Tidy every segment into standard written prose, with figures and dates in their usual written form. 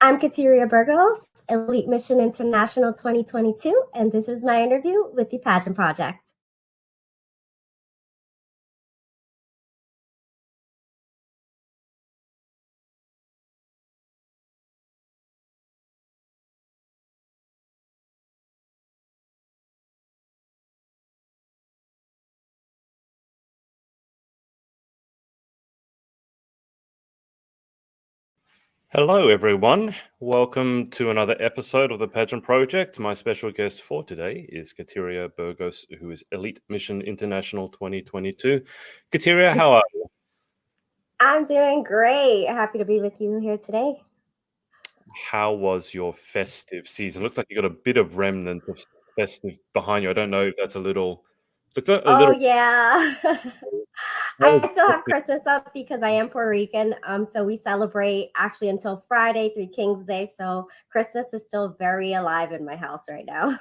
I'm Kathyria Burgos, Elite Mission International 2022, and this is my interview with the Pageant Project. Hello, everyone. Welcome to another episode of the Pageant Project. My special guest for today is Kathyria Burgos, who is Elite Mission International 2022. Kathyria, how are you? I'm doing great. Happy to be with you here today. How was your festive season? Looks like you got a bit of remnant of festive behind you. I don't know if that's a little. Yeah. How was I still have festive? Christmas up because I am Puerto Rican. So we celebrate actually until Friday, Three Kings Day. So Christmas is still very alive in my house right now.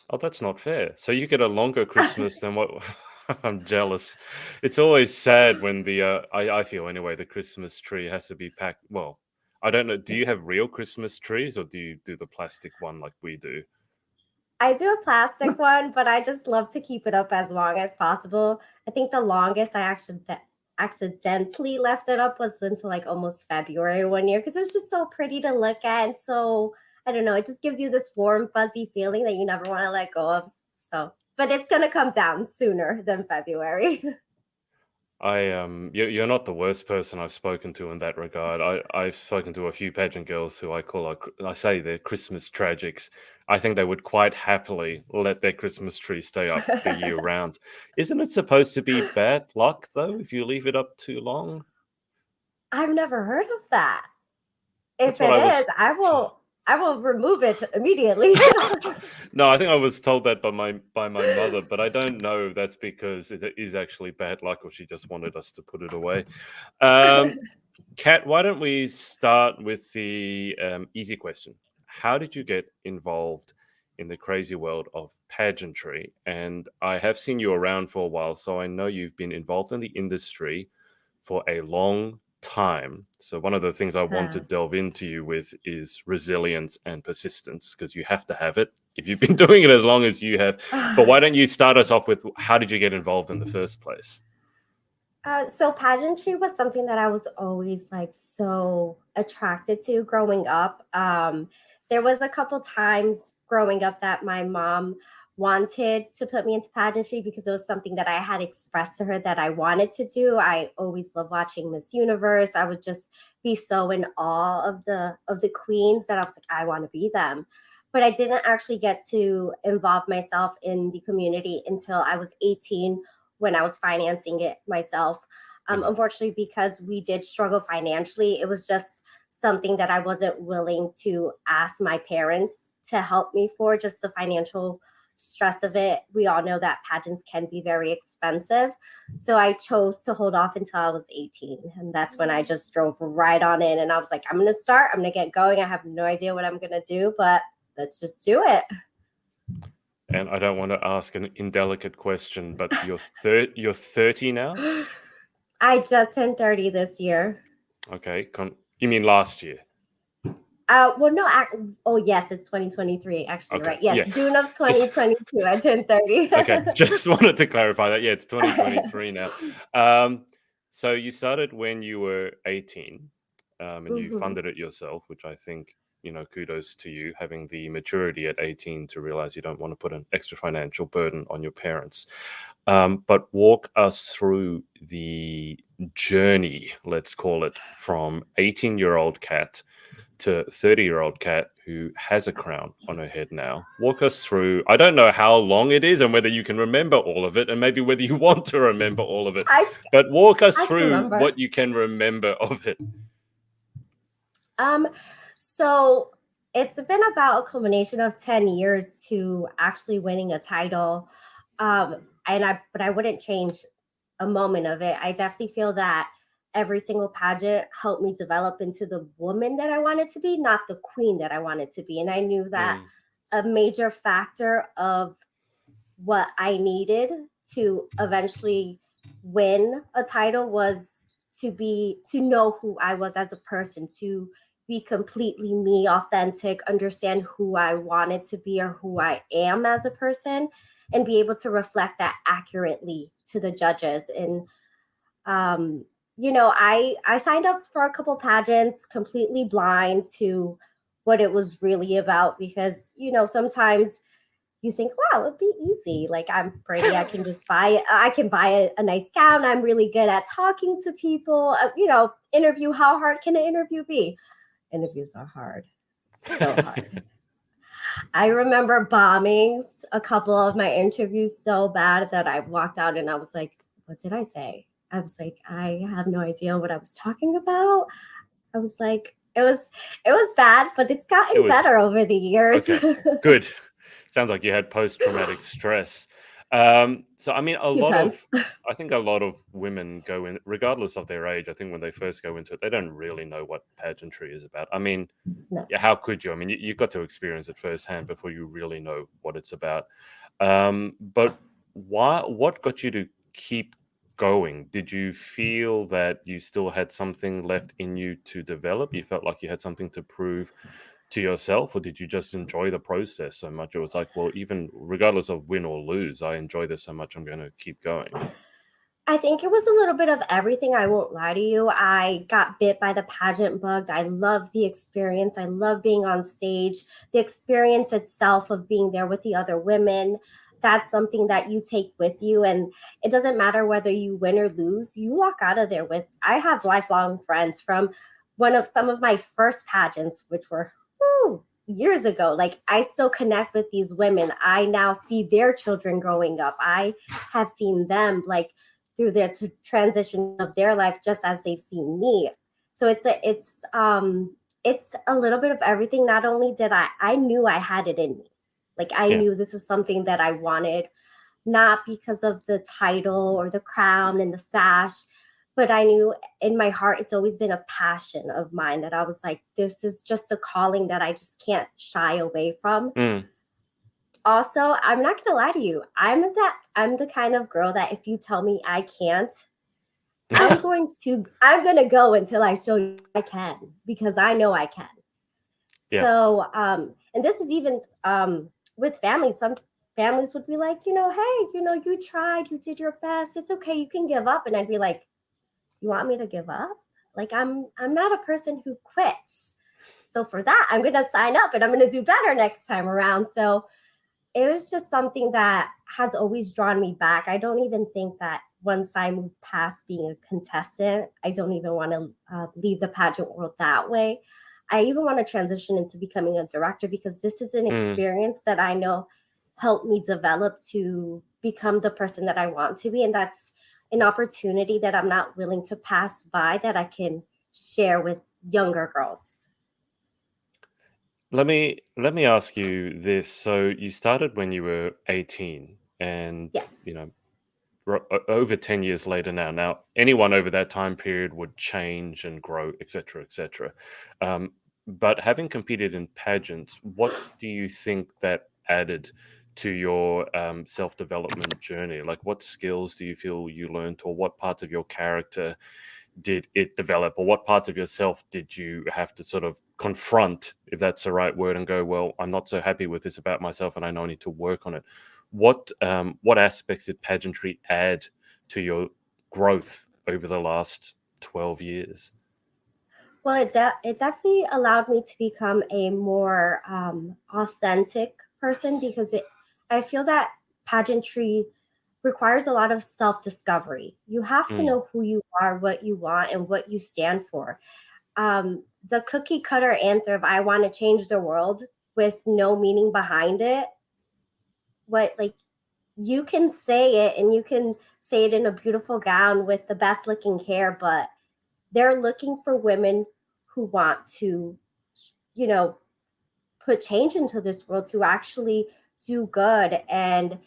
Oh, that's not fair. So you get a longer Christmas than what I'm jealous. It's always sad when I feel anyway, the Christmas tree has to be packed. Well, I don't know. Do you have real Christmas trees or do you do the plastic one like we do? I do a plastic one, but I just love to keep it up as long as possible. I think the longest I actually accidentally left it up was until like almost February one year because it was just so pretty to look at. And so I don't know, it just gives you this warm, fuzzy feeling that you never want to let go of. So, but it's gonna come down sooner than February. You're not the worst person I've spoken to in that regard. I've spoken to a few pageant girls who I say they're Christmas tragics. I think they would quite happily let their Christmas tree stay up the year round. Isn't it supposed to be bad luck though if you leave it up too long? I've never heard of that. If That's what it I is, was. I will remove it immediately. No, I think I was told that by my mother, but I don't know if that's because it is actually bad luck or she just wanted us to put it away. Kat, why don't we start with the easy question? How did you get involved in the crazy world of pageantry? And I have seen you around for a while, so I know you've been involved in the industry for a long time. So one of the things I want to Yes. delve into you with is resilience and persistence, because you have to have it if you've been doing it as long as you have. But why don't you start us off with how did you get involved in the first place? So pageantry was something that I was always like so attracted to growing up. There was a couple times growing up that my mom wanted to put me into pageantry because it was something that I had expressed to her that I wanted to do. I always loved watching Miss Universe. I would just be so in awe of the queens that I was like, I want to be them. But I didn't actually get to involve myself in the community until I was 18 when I was financing it myself. Unfortunately, because we did struggle financially, it was just something that I wasn't willing to ask my parents to help me for, just the financial stress of it. We all know that pageants can be very expensive. So I chose to hold off until I was 18. And that's when I just drove right on in. And I was like, I'm going to start, I'm going to get going. I have no idea what I'm going to do, but let's just do it. And I don't want to ask an indelicate question, but you're 30 now? I just turned 30 this year. Okay. You mean last year? Well, no, oh yes, it's 2023. Actually, you're Okay. right. Yes, Yeah. June of Just 2022. I turned 30. okay. Just wanted to clarify that. Yeah, it's 2023 now. So you started when you were 18, and you Hmm. funded it yourself, which I think, kudos to you having the maturity at 18 to realize you don't want to put an extra financial burden on your parents. But walk us through the journey, let's call it, from 18-year-old Kat to 30-year-old Kat who has a crown on her head now. Walk us through. I don't know how long it is and whether you can remember all of it and maybe whether you want to remember all of it. I But walk us I can through remember. what you can remember of it. Um, so it's been about a culmination of 10 years to actually winning a title. But I wouldn't change a moment of it. I definitely feel that every single pageant helped me develop into the woman that I wanted to be, not the queen that I wanted to be. And I knew that a major factor of what I needed to eventually win a title was to know who I was as a person, to be completely me, authentic, understand who I wanted to be or who I am as a person, and be able to reflect that accurately to the judges. And um, I signed up for a couple pageants completely blind to what it was really about, because sometimes you think, wow, it'd be easy. Like, I'm pretty, I can buy a nice gown. I'm really good at talking to people. Interview, how hard can an interview be? Interviews are hard, so hard. I remember bombing a couple of my interviews so bad that I walked out and I was like, what did I say? I was like, I have no idea what I was talking about. I was like, it was bad, but it's It gotten was better over the years. okay. Good. Sounds like you had post-traumatic stress. So I mean, Few times. I think a lot of women go in, regardless of their age. I think when they first go into it, they don't really know what pageantry is about. I mean, No. yeah, how could you? I mean, you've got to experience it firsthand before you really know what it's about. But what got you to keep going? Did you feel that you still had something left in you to develop? You felt like you had something to prove to yourself, or did you just enjoy the process so much? It was like, well, even regardless of win or lose, I enjoy this so much, I'm going to keep going. I think it was a little bit of everything. I won't lie to you. I got bit by the pageant bug. I love the experience. I love being on stage. The experience itself of being there with the other women, that's something that you take with you. And it doesn't matter whether you win or lose, you walk out of there with, I have lifelong friends from some of my first pageants, which were years ago. Like, I still connect with these women. I now see their children growing up. I have seen them, like, through their transition of their life, just as they've seen me. So it's a little bit of everything. Not only did I knew I had it in me. Like, I Yeah. knew this is something that I wanted, not because of the title or the crown and the sash, but I knew in my heart it's always been a passion of mine, that I was like, this is just a calling that I just can't shy away from. Mm. Also, I'm not gonna lie to you. I'm the kind of girl that if you tell me I can't, I'm gonna go until I show you I can, because I know I can. Yeah. So, and this is even with families. Some families would be like, hey, you tried, you did your best. It's okay, you can give up. And I'd be like, you want me to give up? Like, I'm not a person who quits. So for that, I'm gonna sign up and I'm gonna do better next time around. So it was just something that has always drawn me back. I don't even think that once I move past being a contestant, I don't even want to leave the pageant world that way. I even want to transition into becoming a director, because this is an Mm. experience that I know helped me develop to become the person that I want to be. And that's an opportunity that I'm not willing to pass by, that I can share with younger girls. Let me ask you this. So you started when you were 18, and Yes. over 10 years later now anyone over that time period would change and grow, etc., etc. um, but having competed in pageants, what do you think that added to your self-development journey? Like, what skills do you feel you learned, or what parts of your character did it develop, or what parts of yourself did you have to sort of confront, if that's the right word, and go, well, I'm not so happy with this about myself and I know I need to work on it? What aspects did pageantry add to your growth over the last 12 years? Well, it definitely allowed me to become a more authentic person, because I feel that pageantry requires a lot of self discovery. You have to Mm. know who you are, what you want, and what you stand for. The cookie cutter answer of I want to change the world with no meaning behind it, what, like, you can say it and you can say it in a beautiful gown with the best looking hair, but they're looking for women who want to, you know, put change into this world, to actually do good. And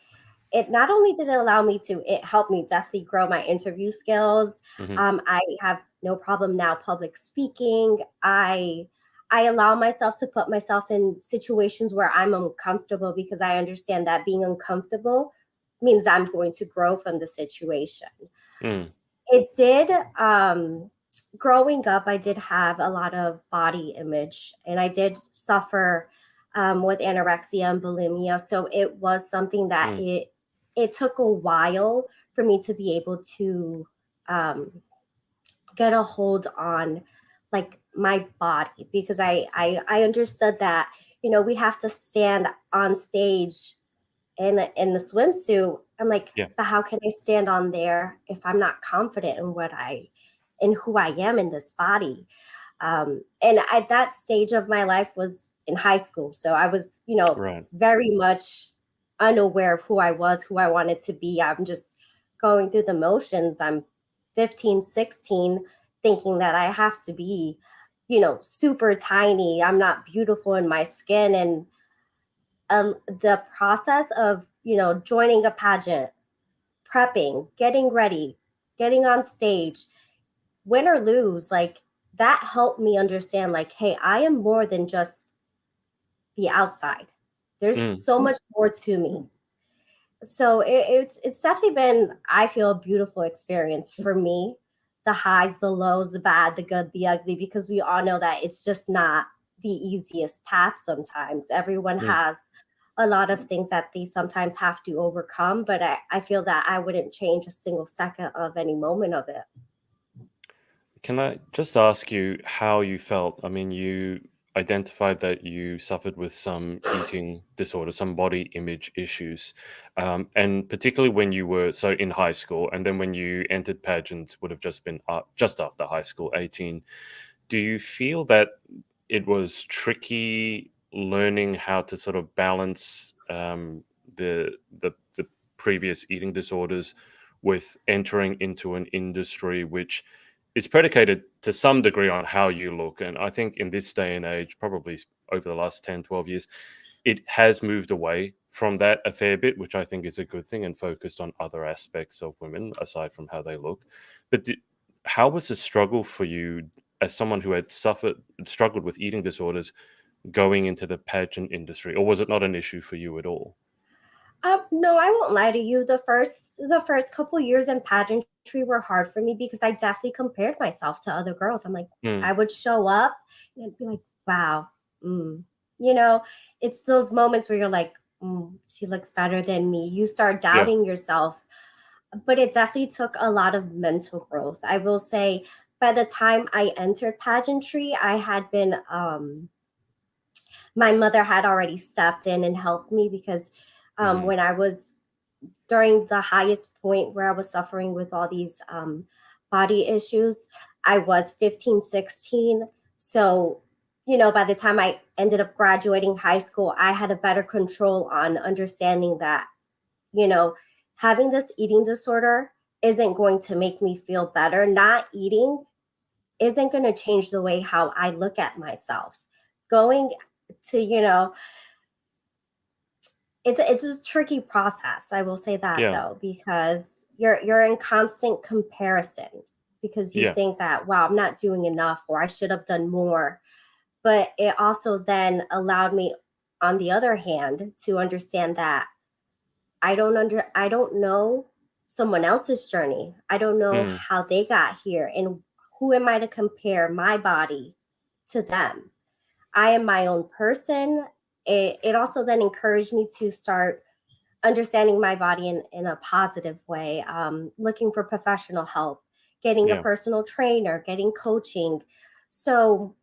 it not only did it allow me to, it helped me definitely grow my interview skills. Hmm. I have no problem now public speaking. I allow myself to put myself in situations where I'm uncomfortable, because I understand that being uncomfortable means I'm going to grow from the situation. Mm. It did. growing up, I did have a lot of body image, and I did suffer with anorexia and bulimia. So it was something that Mm. it took a while for me to be able to um, get a hold on like my body, because I understood that, we have to stand on stage in the swimsuit. I'm like, Yeah. but how can I stand on there if I'm not confident in who I am in this body? And at that stage of my life was in high school. So I was, Right. very much unaware of who I was, who I wanted to be. I'm just going through the motions. I'm 15, 16, thinking that I have to be, super tiny. I'm not beautiful in my skin. And the process of, joining a pageant, prepping, getting ready, getting on stage, win or lose, like that helped me understand, like, hey, I am more than just the outside. There's Mm. so much more to me. So it's definitely been, I feel, a beautiful experience for me. The highs, the lows, the bad, the good, the ugly, because we all know that it's just not the easiest path sometimes. Everyone Mm. has a lot of things that they sometimes have to overcome, but I feel that I wouldn't change a single second of any moment of it. Can I just ask you how you felt? I mean, you identified that you suffered with some eating disorder, some body image issues, and particularly when you were so in high school, and then when you entered pageants, would have just been just after high school, 18. Do you feel that it was tricky learning how to sort of balance the previous eating disorders with entering into an industry which is predicated to some degree on how you look? And I think in this day and age, probably over the last 10, 12 years, it has moved away from that a fair bit, which I think is a good thing, and focused on other aspects of women aside from how they look. But how was the struggle for you as someone who had struggled with eating disorders going into the pageant industry, or was it not an issue for you at all? No, I won't lie to you. The first couple years in pageantry were hard for me because I definitely compared myself to other girls. I'm like, Mm. I would show up and I'd be like, wow, mm. you know, it's those moments where you're like, she looks better than me. You start Yeah. doubting yourself, but it definitely took a lot of mental growth. I will say, by the time I entered pageantry, I had been my mother had already stepped in and helped me because Hmm. when I was during the highest point where I was suffering with all these body issues, I was 15, 16. So, by the time I ended up graduating high school, I had a better control on understanding that, you know, having this eating disorder isn't going to make me feel better. Not eating isn't going to change the way how I look at myself. Going to, it's a tricky process. I will say that, Yeah. though, because you're in constant comparison, because you Yeah. think that, wow, I'm not doing enough, or I should have done more. But it also then allowed me, on the other hand, to understand that I don't know someone else's journey. I don't know Mm. how they got here, and who am I to compare my body to them? I am my own person. It also then encouraged me to start understanding my body in a positive way, looking for professional help, getting a Yeah. personal trainer, getting coaching. So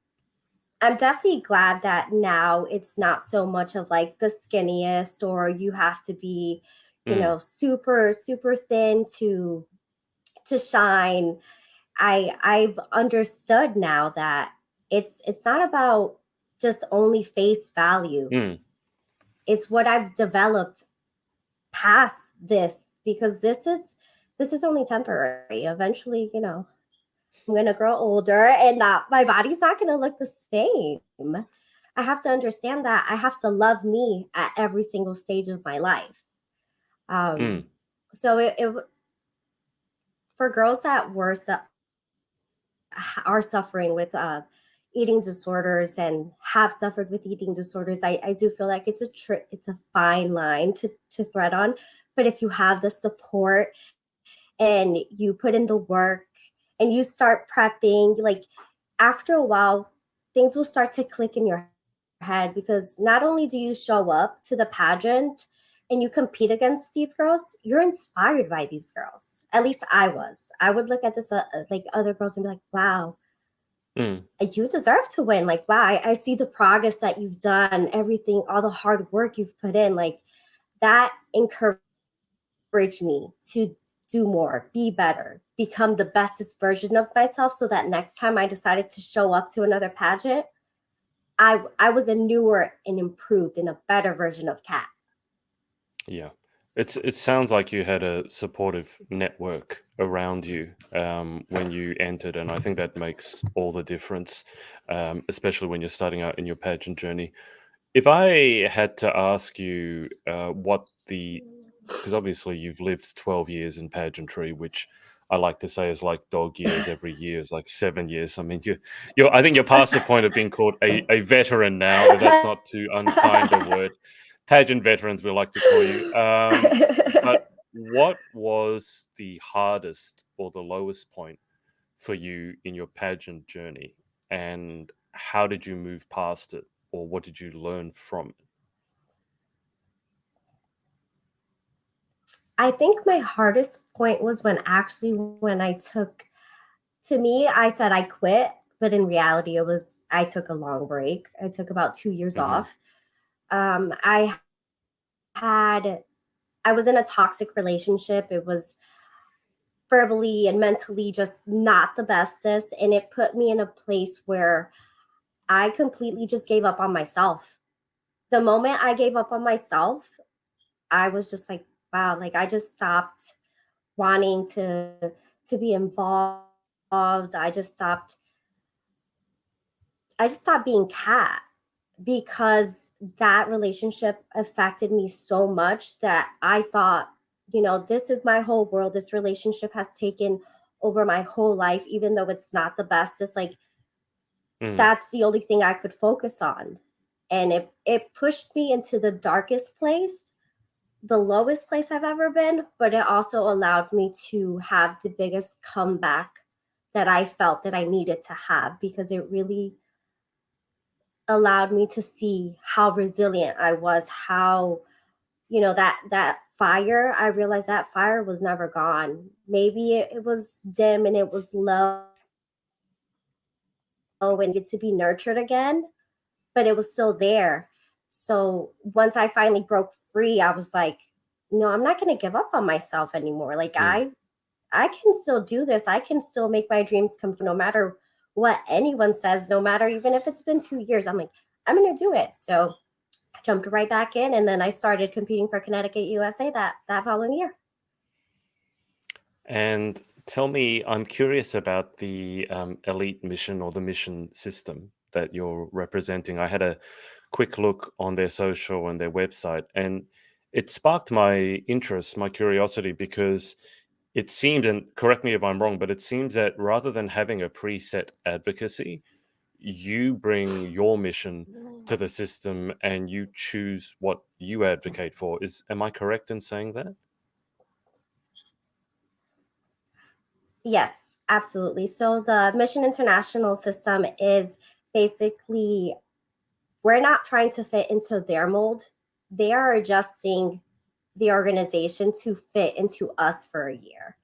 I'm definitely glad that now it's not so much of like the skinniest, or you have to be, Mm. super, super thin to shine. I've understood now that it's not about just only face value. Mm. It's what I've developed past this, because this is only temporary. Eventually, I'm gonna grow older, and not my body's not gonna look the same. I have to understand that I have to love me at every single stage of my life. Mm. Um, so for girls that are suffering with eating disorders and have suffered with eating disorders, I do feel like it's a fine line to thread on. But if you have the support and you put in the work and you start prepping, like after a while, things will start to click in your head because not only do you show up to the pageant and you compete against these girls, you're inspired by these girls. At least I was. I would look at this like other girls and be like, wow, Mm. you deserve to win. Like, wow, I see the progress that you've done, everything, all the hard work you've put in. Like, that encouraged me to do more, be better, become the bestest version of myself so that next time I decided to show up to another pageant, I was a newer and improved and a better version of Kat. Yeah. It sounds like you had a supportive network around you when you entered, and I think that makes all the difference, especially when you're starting out in your pageant journey. If I had to ask you what the, because obviously you've lived 12 years in pageantry, which I like to say is like dog years. Every year is like 7 years. I mean, I think you're past the point of being called a veteran now, if that's not too unkind a word. Pageant veterans, we like to call you. But what was the hardest or the lowest point for you in your pageant journey, and how did you move past it, or what did you learn from it? I think my hardest point was when I took, to me, I said I quit, but in reality, it was I took a long break. I took about 2 years Hmm. off. I had, I was in a toxic relationship. It was verbally and mentally just not the bestest. And it put me in a place where I completely just gave up on myself. The moment I gave up on myself, I was just like, wow, like I just stopped wanting to be involved. I just stopped being Kat because that relationship affected me so much that I thought, this is my whole world. This relationship has taken over my whole life, even though it's not the best. It's like Mm. that's the only thing I could focus on. And it pushed me into the darkest place, the lowest place I've ever been, but it also allowed me to have the biggest comeback that I felt that I needed to have because it really allowed me to see how resilient I was, how, that fire, I realized that fire was never gone. Maybe it was dim and it was low and needed to be nurtured again, but it was still there. So once I finally broke free, I was like, no, I'm not going to give up on myself anymore. Like Mm. I can still do this. I can still make my dreams come true no matter what anyone says, no matter even if it's been 2 years. I'm like, I'm going to do it. So I jumped right back in, and then I started competing for Connecticut USA that following year. And tell me, I'm curious about the elite mission or the mission system that you're representing. I had a quick look on their social and their website, and it sparked my interest, my curiosity, because it seemed, and correct me if I'm wrong, but it seems that rather than having a preset advocacy, you bring your mission to the system and you choose what you advocate for. Am I correct in saying that? Yes, absolutely. So the Mission International system is basically, we're not trying to fit into their mold. They are adjusting the organization to fit into us for a year.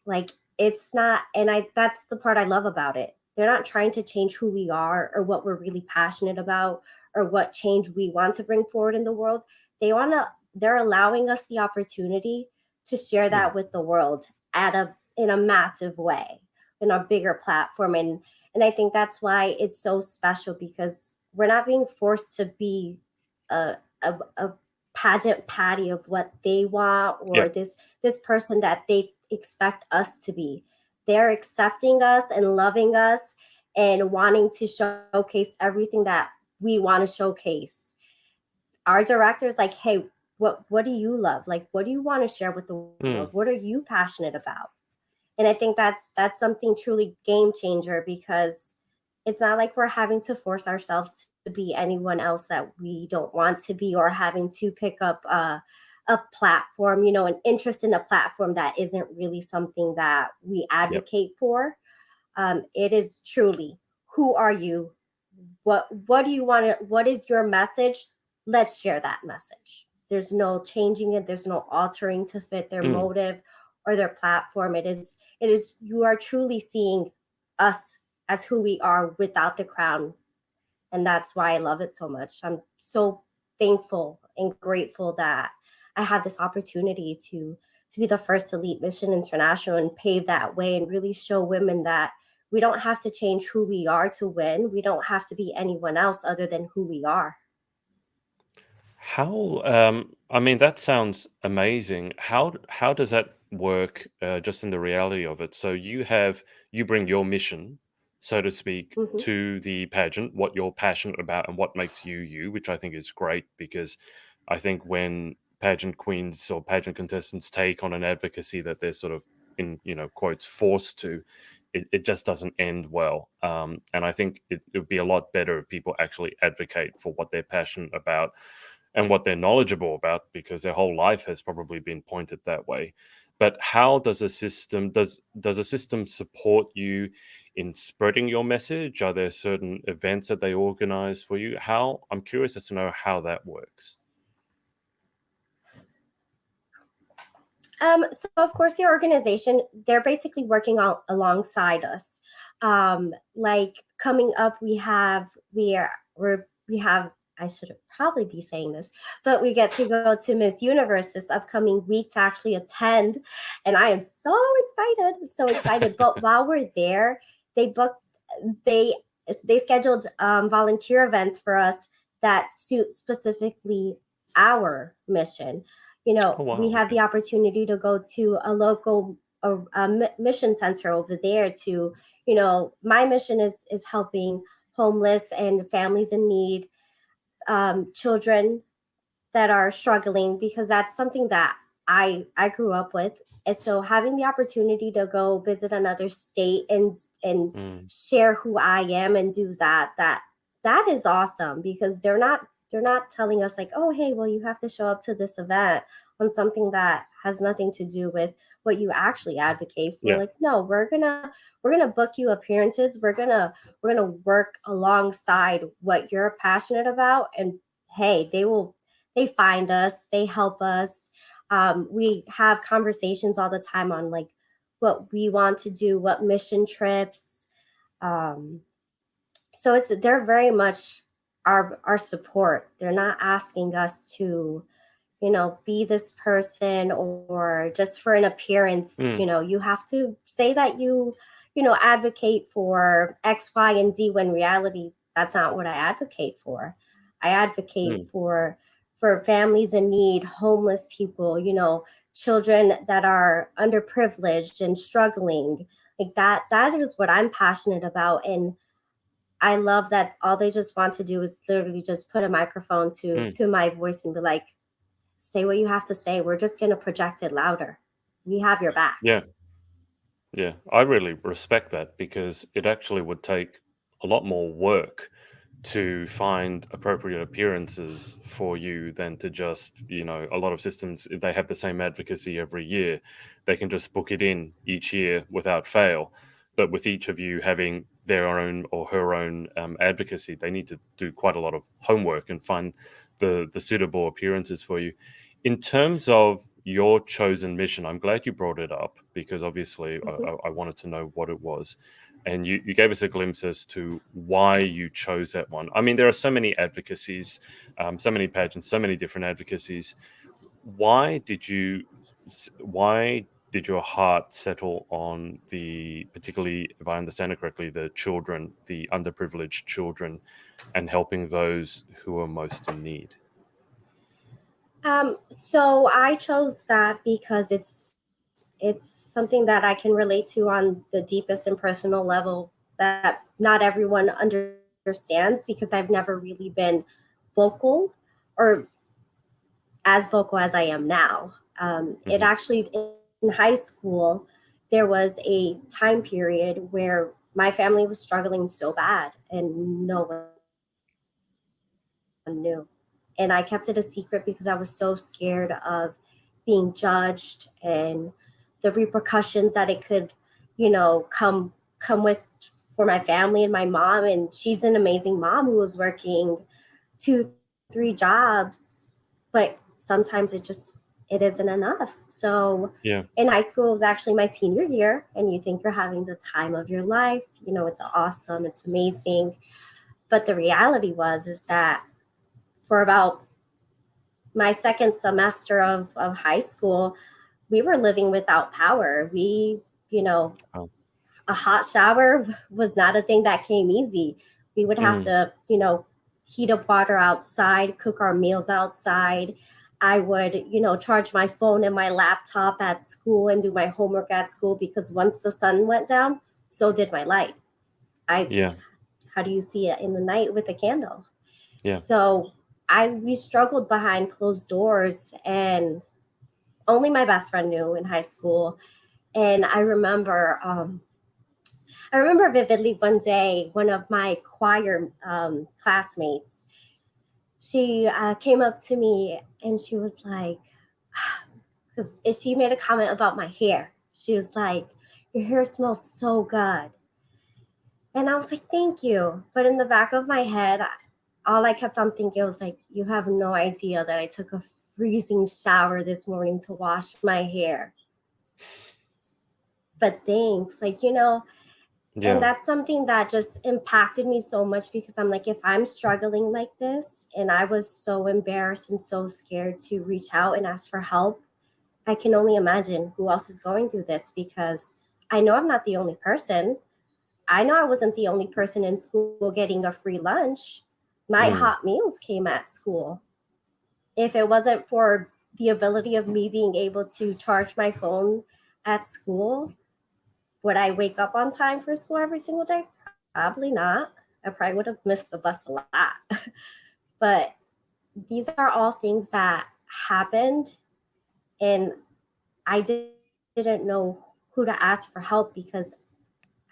Like it's not, and I that's the part I love about it. They're not trying to change who we are or what we're really passionate about or what change we want to bring forward in the world. They're allowing us the opportunity to share Mm. that with the world in a massive way, in a bigger platform. And I think that's why it's so special because we're not being forced to be a a pageant patty of what they want or Yep. this person that they expect us to be. They're accepting us and loving us and wanting to showcase everything that we want to showcase. Our director's like, hey, what do you love? Like, what do you want to share with the world? Mm. What are you passionate about? And I think that's something truly game changer because it's not like we're having to force ourselves to be anyone else that we don't want to be or having to pick up a platform, an interest in a platform that isn't really something that we Yep. advocate for. It is truly, who are you? What do you want to, what is your message? Let's share that message. There's no changing it, there's no altering to fit their Mm. motive or their platform. It is you are truly seeing us as who we are without the crown. And that's why I love it so much. I'm so thankful and grateful that I have this opportunity to be the first to lead Mission International and pave that way and really show women that we don't have to change who we are to win. We don't have to be anyone else other than who we are. How, I mean, that sounds amazing. How does that work, just in the reality of it? So you bring your mission, so to speak, Hmm. to the pageant, what you're passionate about and what makes you you, which I think is great because I think when pageant queens or pageant contestants take on an advocacy that they're sort of in, quotes, forced to, it just doesn't end well. And I think it would be a lot better if people actually advocate for what they're passionate about and what they're knowledgeable about because their whole life has probably been pointed that way. But how does does a system support you in spreading your message? Are there certain events that they organize for you? How I'm curious as to know how that works. So of course the organization, they're basically working alongside us. Like coming up, we have, I should probably be saying this, but we get to go to Miss Universe this upcoming week to actually attend, and I am so excited. But while we're there, they booked they they scheduled volunteer events for us that suit specifically our mission. Oh We wow, have okay. the opportunity to go to a local mission center over there to, my mission is helping homeless and families in need, children that are struggling, because that's something that I grew up with. And so having the opportunity to go visit another state and Mm, share who I am and do that is awesome, because they're not telling us like, oh hey, well you have to show up to this event on something that has nothing to do with what you actually advocate for. yeah, Like, no, we're gonna book you appearances. We're gonna work alongside what you're passionate about, and hey, they find us, they help us. We have conversations all the time on like what we want to do, what mission trips. Um, so they're very much our support. They're not asking us to, be this person, or just for an appearance. mm, You have to say that you advocate for X, Y, and Z, when in reality, that's not what I advocate for. I advocate mm, for families in need, homeless people, children that are underprivileged and struggling. Like that is what I'm passionate about. And I love that all they just want to do is literally just put a microphone to mm. to my voice and be like, say what you have to say. We're just going to project it louder. We have your back. Yeah. Yeah, I really respect that because it actually would take a lot more work to find appropriate appearances for you than to just, a lot of systems, if they have the same advocacy every year, they can just book it in each year without fail. But with each of you having their own or her own advocacy, they need to do quite a lot of homework and find the suitable appearances for you. In terms of your chosen mission, I'm glad you brought it up because obviously Mhm. I wanted to know what it was. And you gave us a glimpse as to why you chose that one. I mean, there are so many advocacies, so many pageants, so many different advocacies. Why did why did your heart settle on the, particularly, if I understand it correctly, the children, the underprivileged children, and helping those who are most in need? So I chose that because it's something that I can relate to on the deepest and personal level that not everyone understands, because I've never really been vocal, or as vocal as I am now. It Hmm. actually, in high school, there was a time period where my family was struggling so bad and no one knew. And I kept it a secret because I was so scared of being judged and the repercussions that it could, come come with for my family and my mom. And she's an amazing mom who was working 2, 3 jobs, but sometimes it isn't enough. So Yeah. in high school, it was actually my senior year, and you think you're having the time of your life. It's awesome, it's amazing. But the reality is that for about my second semester of high school, we were living without power. You know, Oh. a hot shower was not a thing that came easy. We would have Mm. to, heat up water outside, cook our meals outside. I would, charge my phone and my laptop at school and do my homework at school, because once the sun went down, so did my light. I Yeah. How do you see it in the night with a candle? Yeah. So we struggled behind closed doors, and only my best friend knew in high school. And I remember vividly one day, one of my choir classmates, she came up to me and she was like, because she made a comment about my hair. She was like, "Your hair smells so good." And I was like, "Thank you." But in the back of my head, all I kept on thinking was like, "You have no idea that I took a freezing shower this morning to wash my hair." But thanks. And Yeah. that's something that just impacted me so much, because I'm like, if I'm struggling like this and I was so embarrassed and so scared to reach out and ask for help, I can only imagine who else is going through this, because I know I'm not the only person. I know I wasn't the only person in school getting a free lunch. My Mm. hot meals came at school. If it wasn't for the ability of me being able to charge my phone at school, would I wake up on time for school every single day? Probably not. I probably would have missed the bus a lot. But these are all things that happened, and I didn't know who to ask for help, because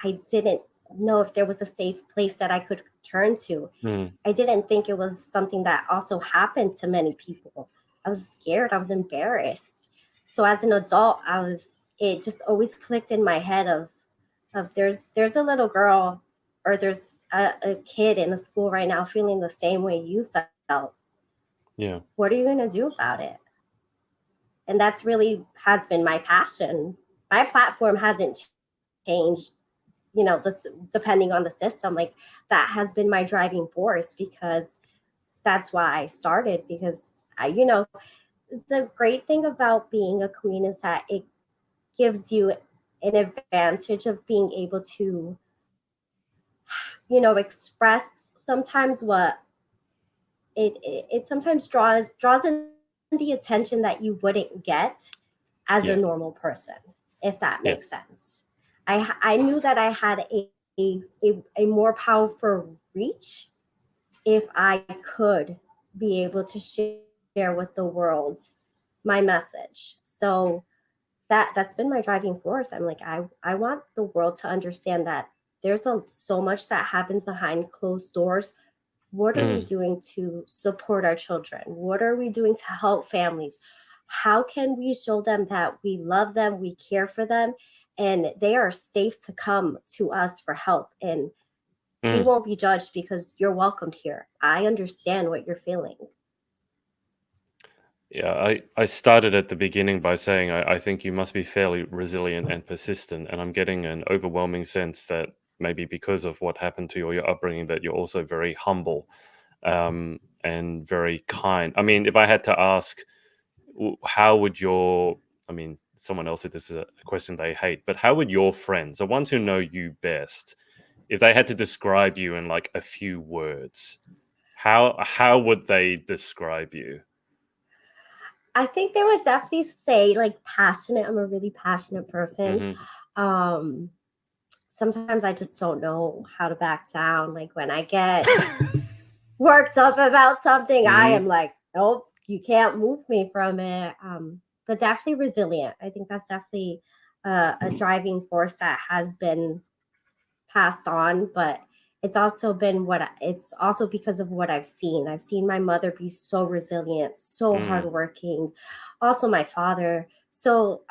I didn't know if there was a safe place that I could turn to. Mm. I didn't think it was something that also happened to many people. I was scared. I was embarrassed. So as an adult, it just always clicked in my head of there's a little girl, or there's a kid in a school right now feeling the same way you felt. Yeah. What are you going to do about it? And that's really has been my passion. My platform hasn't changed, this depending on the system. Like, that has been my driving force, because that's why I started. Because the great thing about being a queen is that it gives you an advantage of being able to, express sometimes what it sometimes draws in the attention that you wouldn't get as a Yeah. normal person, if that Yeah. makes sense. I knew that I had a more powerful reach if I could be able to share with the world my message. So that's been my driving force. I'm like, I want the world to understand that there's so much that happens behind closed doors. What are we Mm. doing to support our children? What are we doing to help families? How can we show them that we love them, we care for them, and they are safe to come to us for help? And we Mm. won't be judged, because you're welcomed here. I understand what you're feeling. Yeah, I started at the beginning by saying I think you must be fairly resilient and persistent, and I'm getting an overwhelming sense that maybe because of what happened to you or your upbringing, that you're also very humble, and very kind. I mean, if I had to ask, how would your, I mean, someone else said this is a question they hate, but how would your friends, the ones who know you best, if they had to describe you in like a few words, how would they describe you? I think they would definitely say, like, passionate. I'm a really passionate person. Hmm. Um, Sometimes I just don't know how to back down. Like, when I get worked up about something, I Hmm. am like, nope, you can't move me from it. But definitely resilient. I think that's definitely a driving force that has been passed on. But it's also because of what I've seen. I've seen my mother be so resilient, so Mm. hardworking. Also, my father, so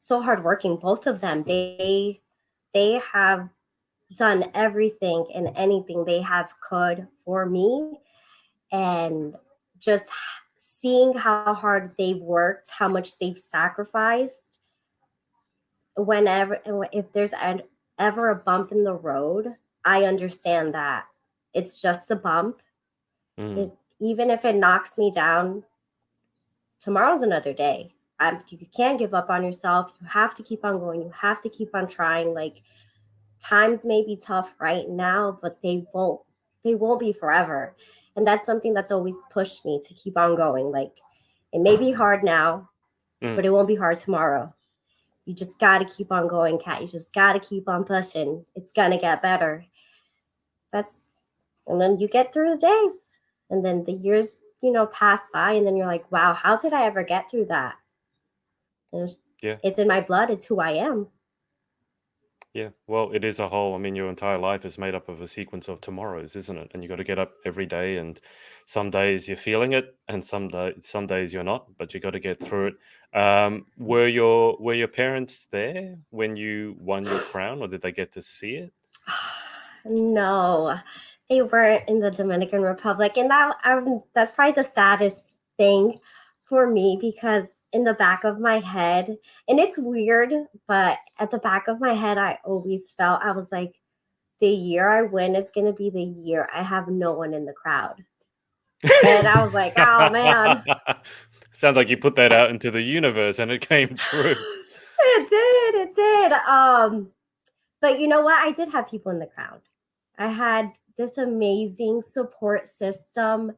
hardworking. Both of them, they have done everything and anything they have could for me, and just seeing how hard they've worked, how much they've sacrificed. Whenever, if there's ever a bump in the road, I understand that it's just a bump. Mm. It, even if it knocks me down, tomorrow's another day. You can't give up on yourself. You have to keep on going. You have to keep on trying. Like, times may be tough right now, but they won't be forever. And that's something that's always pushed me to keep on going. Like, it may be hard now, but Mm. it won't be hard tomorrow. You just got to keep on going, Kat. You just got to keep on pushing. It's going to get better. That's, and then you get through the days, and then the years, pass by, and then you're like, wow, how did I ever get through that? And Yeah. it's in my blood. It's who I am. Yeah, well, it is a whole. I mean, your entire life is made up of a sequence of tomorrows, isn't it? And you got to get up every day, and some days you're feeling it, and some days you're not. But you got to get through it. Were your parents there when you won your crown, or did they get to see it? No, they weren't in the Dominican Republic, and that's probably the saddest thing for me, because in the back of my head, and it's weird, but at the back of my head, I always felt, I was like, the year I win is going to be the year I have no one in the crowd. And I was like, oh man. Sounds like you put that out into the universe and it came true. It did. But you know what? I did have people in the crowd. I had this amazing support system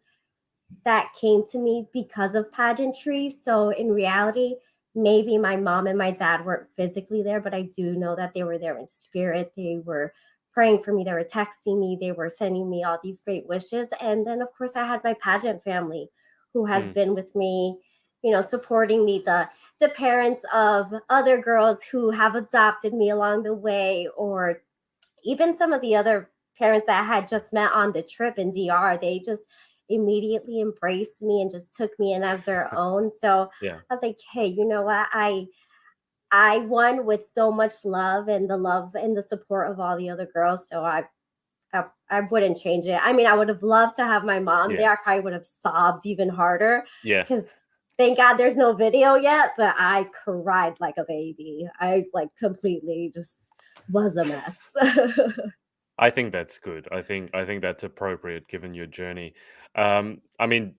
that came to me because of pageantry. So in reality, maybe my mom and my dad weren't physically there, but I do know that they were there in spirit. They were praying for me, they were texting me, they were sending me all these great wishes. And then, of course, I had my pageant family who has Mm. been with me, supporting me, the parents of other girls who have adopted me along the way, or even some of the other parents that I had just met on the trip in DR. They just immediately embraced me and just took me in as their own. So Yeah. I was like, hey, you know what? I won with so much love, and the love and the support of all the other girls. So I wouldn't change it. I mean, I would have loved to have my mom there. Yeah. I probably would have sobbed even harder, Yeah. because thank God there's no video yet, but I cried like a baby. I like completely just was a mess. I think that's good. I think that's appropriate given your journey. I mean,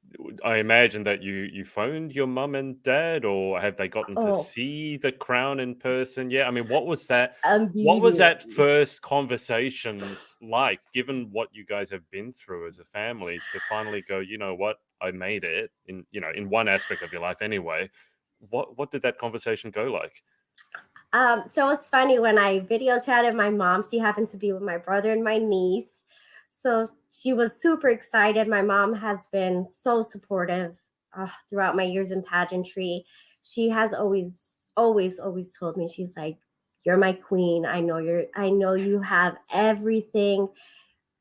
I imagine that you phoned your mum and dad, or have they gotten to Oh, see the crown in person? Yeah, I mean, what was that? What was that immediately. first conversation like? Given what you guys have been through as a family, to finally go, you know what, I made it in one aspect of your life anyway. What did that conversation go like? So it's funny, when I video chatted my mom, she happened to be with my brother and my niece. So she was super excited. My mom has been so supportive throughout my years in pageantry. She has always told me, she's like, "You're my queen. I know you have everything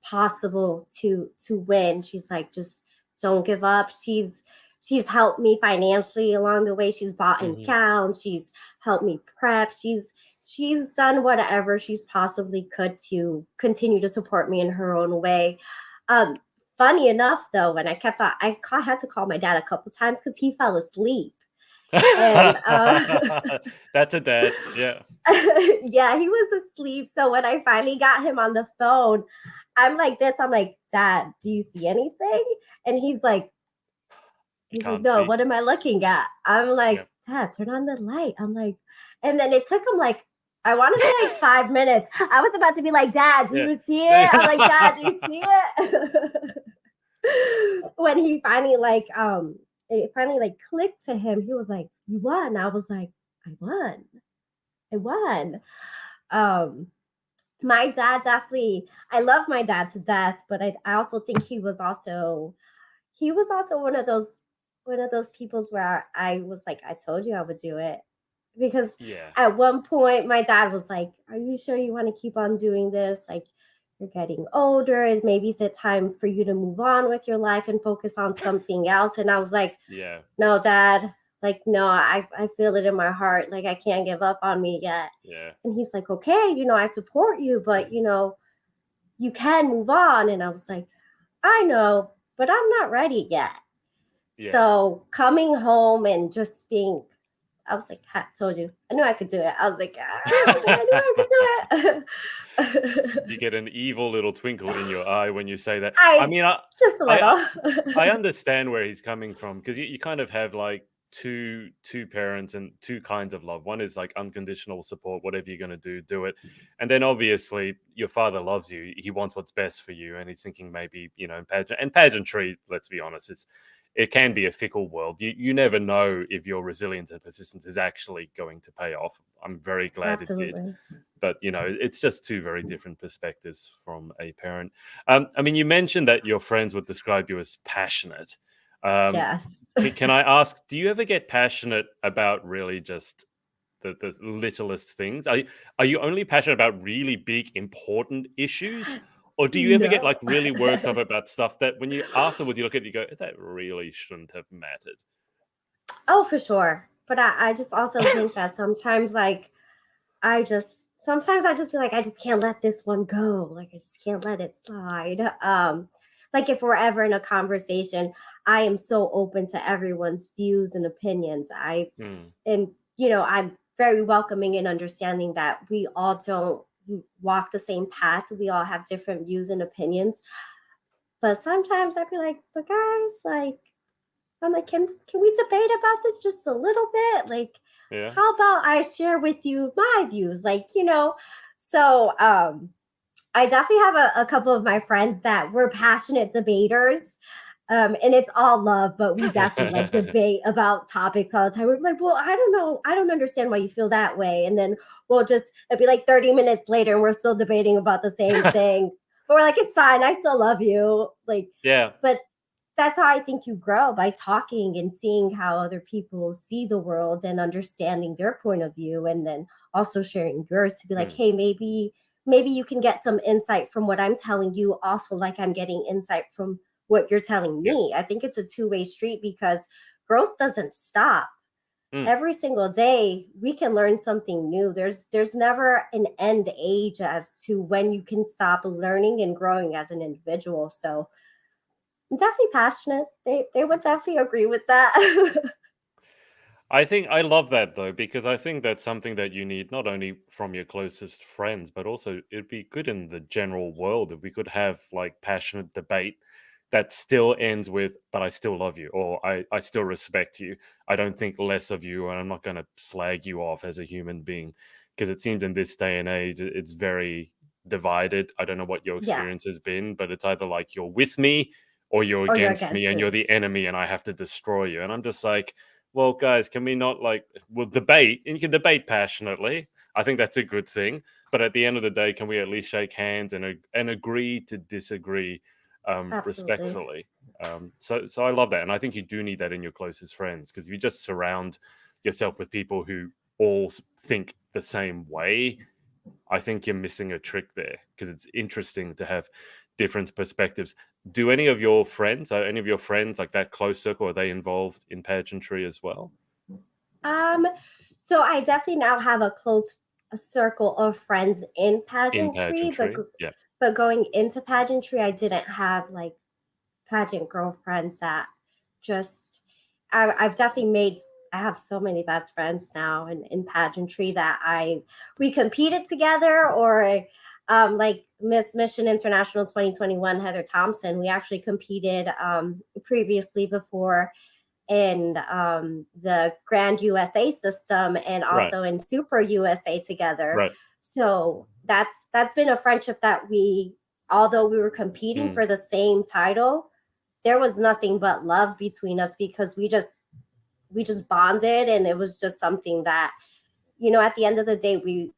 possible to win." She's like, just don't give up. She's helped me financially along the way. She's bought in Hmm. gowns. She's helped me prep. She's done whatever she's possibly could to continue to support me in her own way. Um, Funny enough, though, when had to call my dad a couple times because he fell asleep. And That's a dad. Yeah. yeah, he was asleep. So when I finally got him on the phone, I'm like this. I'm like, Dad, do you see anything? And You he's like, can't no, see. what am I looking at? I'm Yeah. like, Dad, turn on the light. I'm like, and then it took him like, I want to say like 5 minutes. I was about to be like, Dad, do Yeah. you see it? I'm like, Dad, do you see it? When it finally like clicked to him, he was like, you won. I was like, I won. I won. Um, my dad definitely, I love my dad to death, but I also think he was also one of those peoples where I was like, I told you I would do it. Because Yeah. at one point my dad was like, are you sure you want to keep on doing this? Like, you're getting older. Maybe is it time for you to move on with your life and focus on something else? And I was like, Yeah. no, Dad, Like, no, I feel it in my heart. Like, I can't give up on me yet. Yeah. And he's like, okay, I support you, but, you can move on. And I was like, I know, but I'm not ready yet. Yeah. So coming home and just being, I was like, I told you, I knew I could do it. I was like, I knew I could do You it. get an evil little twinkle in your eye when you say that. I I mean, just a I little. I understand where he's coming from, because you kind of have like two parents and two kinds of love. One is like unconditional support, whatever you're gonna do it. And then obviously your father loves you. He wants what's best for you, and he's thinking maybe, pageantry, let's be honest, it can be a fickle world. You never know if your resilience and persistence is actually going to pay off. I'm very glad it did. Absolutely. But it's just two very different perspectives from a parent. I mean, you mentioned that your friends would describe you as passionate. Um, Yes. can I ask, do you ever get passionate about really just the littlest things? Are you only passionate about really big, important issues? Or do you ever get No. like really worked up about stuff that when you afterwards you look at it, you go, that really shouldn't have mattered? Oh, for sure. But I just also think that sometimes, like, sometimes I just feel like I just can't let this one go. Like, I just can't let it slide. Like, if we're ever in a conversation, I am so open to everyone's views and opinions. Hmm. And, I'm very welcoming and understanding that we all don't walk the same path. We all have different views and opinions. But sometimes I'd be like, but guys, like, I'm like, can we debate about this just a little bit? Like, Yeah. how about I share with you my views? Like, So I definitely have a couple of my friends that were passionate debaters. And it's all love, but we definitely like debate about topics all the time. We're like, well, I don't know. I don't understand why you feel that way. And then it'll be like 30 minutes later and we're still debating about the same thing. But we're like, it's fine. I still love you. Like, Yeah. but that's how I think you grow, by talking and seeing how other people see the world and understanding their point of view, and then also sharing yours to be like, Hmm. hey, maybe you can get some insight from what I'm telling you, also like I'm getting insight from what you're telling Yeah. me. I think it's a two-way street because growth doesn't stop. Hmm. Every single day we can learn something new. There's never an end age as to when you can stop learning and growing as an individual. So I'm definitely passionate. They would definitely agree with that. I think I love that though, because I think that's something that you need not only from your closest friends, but also it'd be good in the general world if we could have like passionate debate that still ends with, but I still love you, or I still respect you. I don't think less of you, and I'm not going to slag you off as a human being. Because it seems in this day and age, it's very divided. I don't know what your Yeah, experience has been, but it's either like you're with me or you're or you're against me against and you're me. the enemy and I have to destroy you. And I'm just like, well, guys, can we not we'll debate, and you can debate passionately. I think that's a good thing. But at the end of the day, can we at least shake hands and agree to disagree Absolutely. respectfully? So I love that, and I think you do need that in your closest friends, because if you just surround yourself with people who all think the same way, I think you're missing a trick there, because it's interesting to have different perspectives. Do any of your friends like that close circle, are they involved in pageantry as well? Um, so I definitely now have a circle of friends in In pageantry, but pageantry? Yeah. but going into pageantry, I didn't have like pageant girlfriends that just I've definitely made. I have so many best friends now in pageantry that we competed together, or like Miss Mission International 2021 Heather Thompson. We actually competed previously before in the Grand USA system and Right. also in Super USA together. Right. So that's been a friendship that although we were competing Mm. for the same title, there was nothing but love between us because we just bonded, and it was just something that, at the end of the day,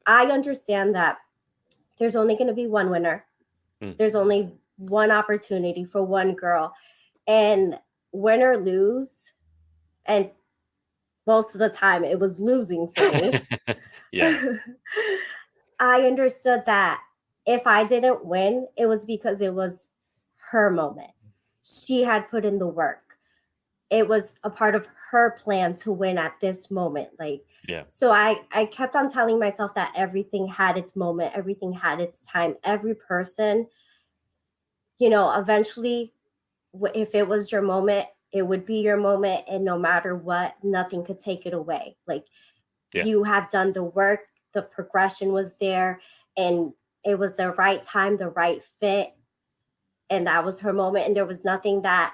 I understand that there's only going to be one winner. Mm. There's only one opportunity for one girl, and win or lose, and most of the time it was losing for me. Yeah. I understood that if I didn't win, it was because it was her moment. She had put in the work. it was a part of her plan to win at this moment. Like, Yeah. so I kept on telling myself that everything had its moment, everything had its time. Every person, eventually, if it was your moment, it would be your moment, and no matter what, nothing could take it away. Like, Yeah. you have done the work, the progression was there, and it was the right time, the right fit, and that was her moment, and there was nothing that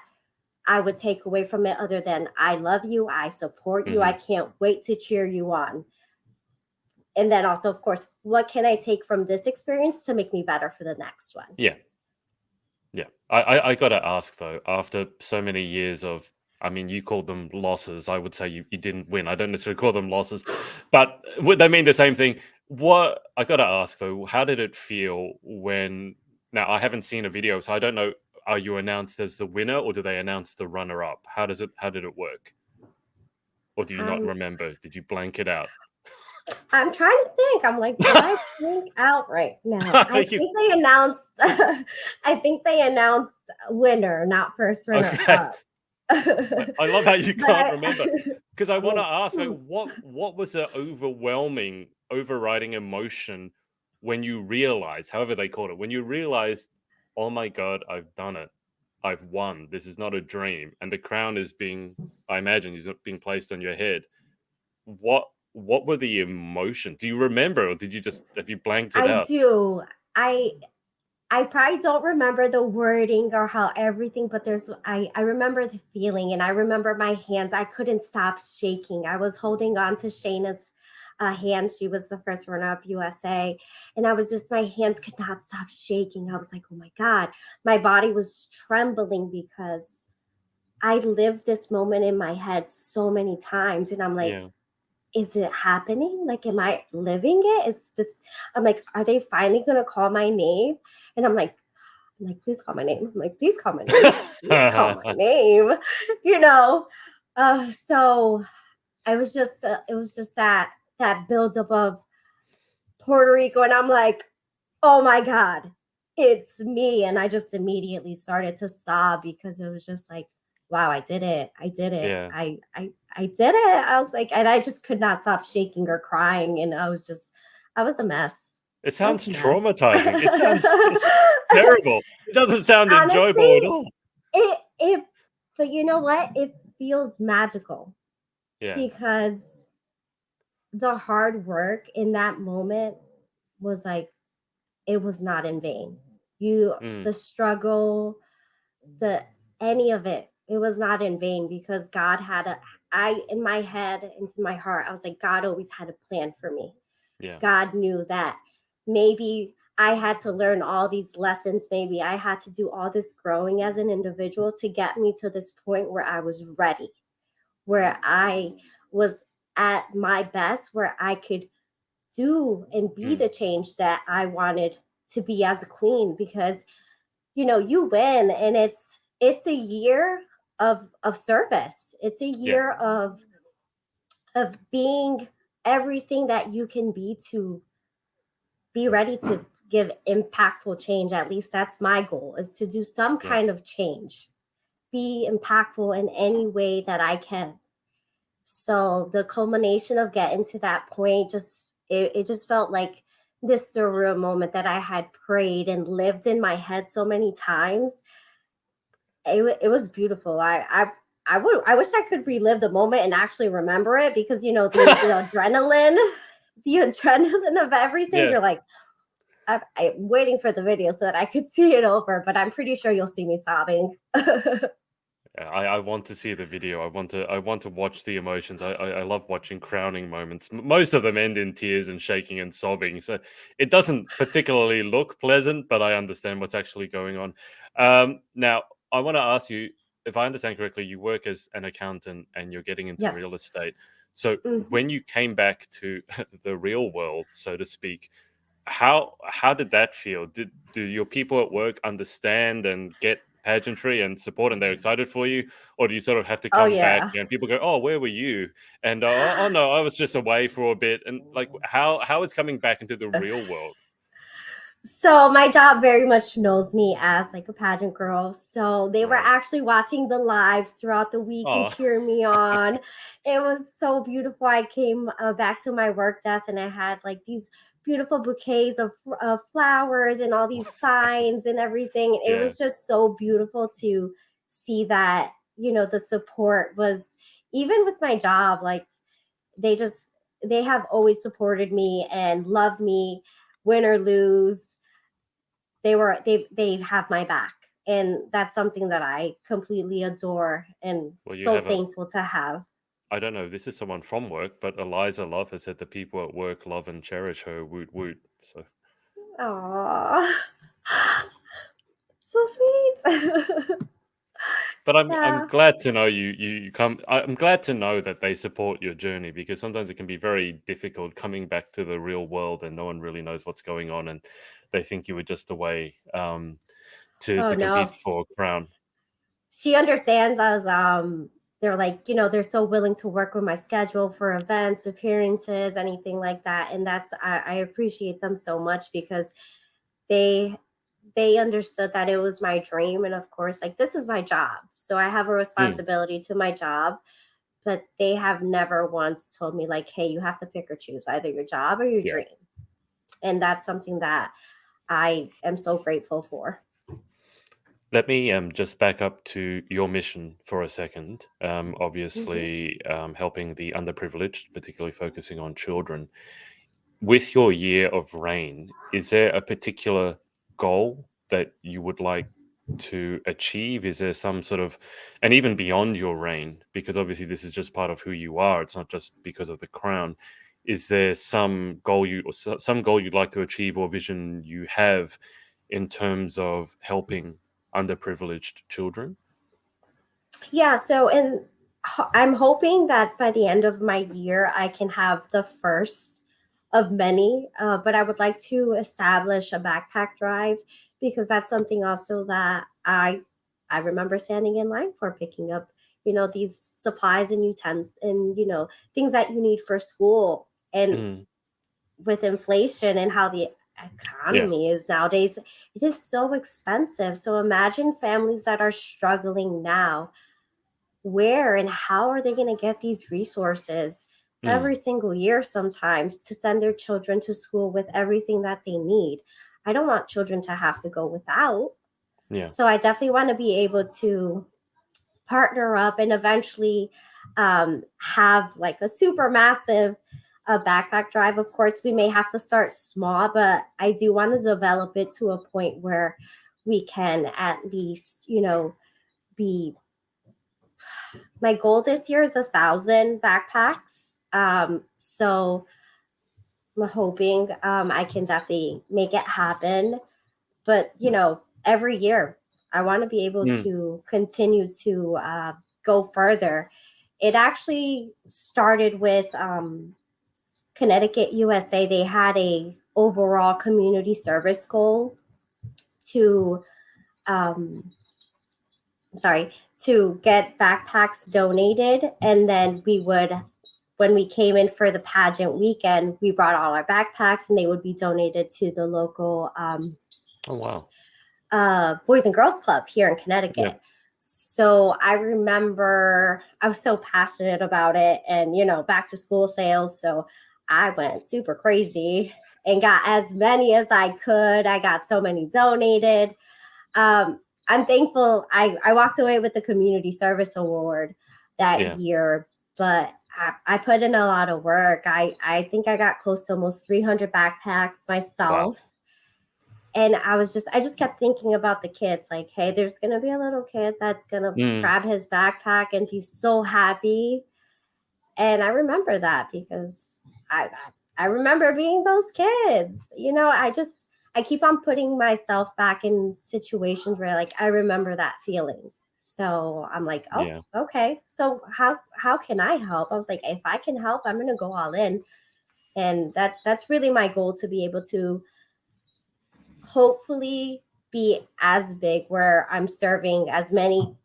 I would take away from it other than I love you, I support you, I Hmm. can't wait to cheer you on. And then also, of course, what can I take from this experience to make me better for the next one? Yeah. Yeah. I gotta ask though, after so many years of, I mean, you called them losses. I would say you didn't win. I don't necessarily call them losses, but would they mean the same thing? What I gotta ask though, how did it feel when, now I haven't seen a video, so I don't know, are you announced as the winner or do they announce the runner up? How did it work? Or do you not I'm remember? Did you blank it out? I'm trying to think. I'm like, did I blink out right now? I You- think they announced I think they announced winner, not first runner okay. up. but I love how you can't I, remember. Because I I'm want to like, ask, like, what was the overwhelming, overriding emotion when you realized, however they called it, when you realized, oh my god, I've done it, I've won. This is not a dream, and the crown is being, I imagine, is being placed on your head. What were the emotions? Do you remember, or did you just have you blanked it I out? do. I I probably don't remember the wording or how everything, but I remember the feeling, and I remember my hands. I couldn't stop shaking. I was holding on to Shayna's hand. She was the first runner up USA. And I was just, my hands could not stop shaking. I was like, oh my God. My body was trembling because I lived this moment in my head so many times. And I'm like, Yeah. is it happening? Like, am I living it? Is this, I'm like, are they finally going to call my name? And I'm like, please call my name. I'm like, please call my name. Please call my name. You know. So it was just that buildup of Puerto Rico, and I'm like, oh my God, it's me. And I just immediately started to sob because it was just like, wow, I did it. I did it. Yeah. I did it. I was like, and I just could not stop shaking or crying. And I was a mess. It I was sounds a mess. traumatizing. It's terrible. It doesn't sound enjoyable at Honestly, all. it but you know what? It feels magical Yeah. because the hard work in that moment was like, it was not in vain. Mm, The struggle, the any of it, it was not in vain because God had in my head, into my heart, I was like, God always had a plan for me. yeah. God knew that maybe I had to learn all these lessons. Maybe I had to do all this growing as an individual to get me to this point where I was ready, where I was at my best, where I could do and be Mm, the change that I wanted to be as a queen. Because you win, and it's a year of service. It's a yeah. year of being everything that you can be to be ready to give impactful change. At least that's my goal, is to do some Yeah. kind of change, be impactful in any way that I can. So the culmination of getting to that point, it just felt like this surreal moment that I had prayed and lived in my head so many times. It was beautiful. I wish I could relive the moment and actually remember it, because the adrenaline, the adrenaline of everything. Yeah. You're like, I'm waiting for the video so that I could see it over, but I'm pretty sure you'll see me sobbing. I want to see the video. I want to watch the emotions. I love watching crowning moments. Most of them end in tears and shaking and sobbing. So it doesn't particularly look pleasant, but I understand what's actually going on. Now I want to ask you, if I understand correctly, you work as an accountant and you're getting into Yes. real estate. So Mhm. when you came back to the real world, so to speak, how did that feel? Do your people at work understand and get pageantry and support, and they're excited for you, or do you sort of have to Oh come back yeah. and people go, "Oh, where were you?" And oh no, I was just away for a bit. And like, how is coming back into the real world? So my job very much knows me as like a pageant girl. So they were Right. actually watching the lives throughout the week and Oh, cheering me on. It was so beautiful. I came back to my work desk and I had like these beautiful bouquets of flowers and all these signs and everything. It yeah. was just so beautiful to see that, the support was even with my job, like they just they have always supported me and loved me, win or lose. They have my back, and that's something that I completely adore and Well, you so have a. thankful to have. I don't know if this is someone from work, but Eliza Love has said the people at work love and cherish her. Woot woot. So, Aww. So sweet. but I'm Yeah. glad to know you come. I'm glad to know that they support your journey because sometimes it can be very difficult coming back to the real world and no one really knows what's going on and they think you were just away Oh to no, compete for a crown. she understands. I was they're like, they're so willing to work with my schedule for events, appearances, anything like that. And I appreciate them so much because they they understood that it was my dream. And of course, like, this is my job, so I have a Mm, responsibility to my job. But they have never once told me like, hey, you have to pick or choose either your job or your yeah. dream. And that's something that I am so grateful for. Let me just back up to your mission for a second. Mm-hmm. Obviously, helping the underprivileged, particularly focusing on children. With your year of reign, is there a particular goal that you would like to achieve? Is there some sort of, and even beyond your reign, because obviously this is just part of who you are, it's not just because of the crown. Is there some goal some goal you'd like to achieve or vision you have in terms of helping underprivileged children? Yeah. So, and I'm hoping that by the end of my year, I can have the first of many. But I would like to establish a backpack drive because that's something also that I remember standing in line for, picking up, these supplies and utensils and things that you need for school. And Mm, with inflation and how the yeah. economy is nowadays, it is so expensive. So imagine families that are struggling now. Where and how are they going to get these resources every Mm, single year sometimes to send their children to school with everything that they need? I don't want children to have to go without. yeah. So I definitely want to be able to partner up and eventually have like a super massive backpack drive. Of course, we may have to start small, but I do want to develop it to a point where we can at least, be. My goal this year is 1,000 backpacks. So I'm hoping I can definitely make it happen. But every year I want to be able Mm, to continue to go further. It actually started with Connecticut, USA. They had a overall community service goal to um, sorry, to get backpacks donated, and then we would, when we came in for the pageant weekend, we brought all our backpacks and they would be donated to the local oh, wow. Boys and Girls Club here in Yeah. Connecticut. So I remember I was so passionate about it, and back to school sales. So I went super crazy and got as many as I could. I got so many donated. I'm thankful I walked away with the community service award that Yeah. year, but I put in a lot of work. I think I got close to almost 300 backpacks Wow. myself. And I just kept thinking about the kids, like, hey, there's going to be a little kid that's going to Mm, grab his backpack and be so happy. And I remember that because I I remember being those kids. I keep on putting myself back in situations where, like, I remember that feeling. So I'm like, oh, yeah. okay. So how can I help? I was like, if I can help, I'm gonna go all in. And that's really my goal, to be able to hopefully be as big where I'm serving as many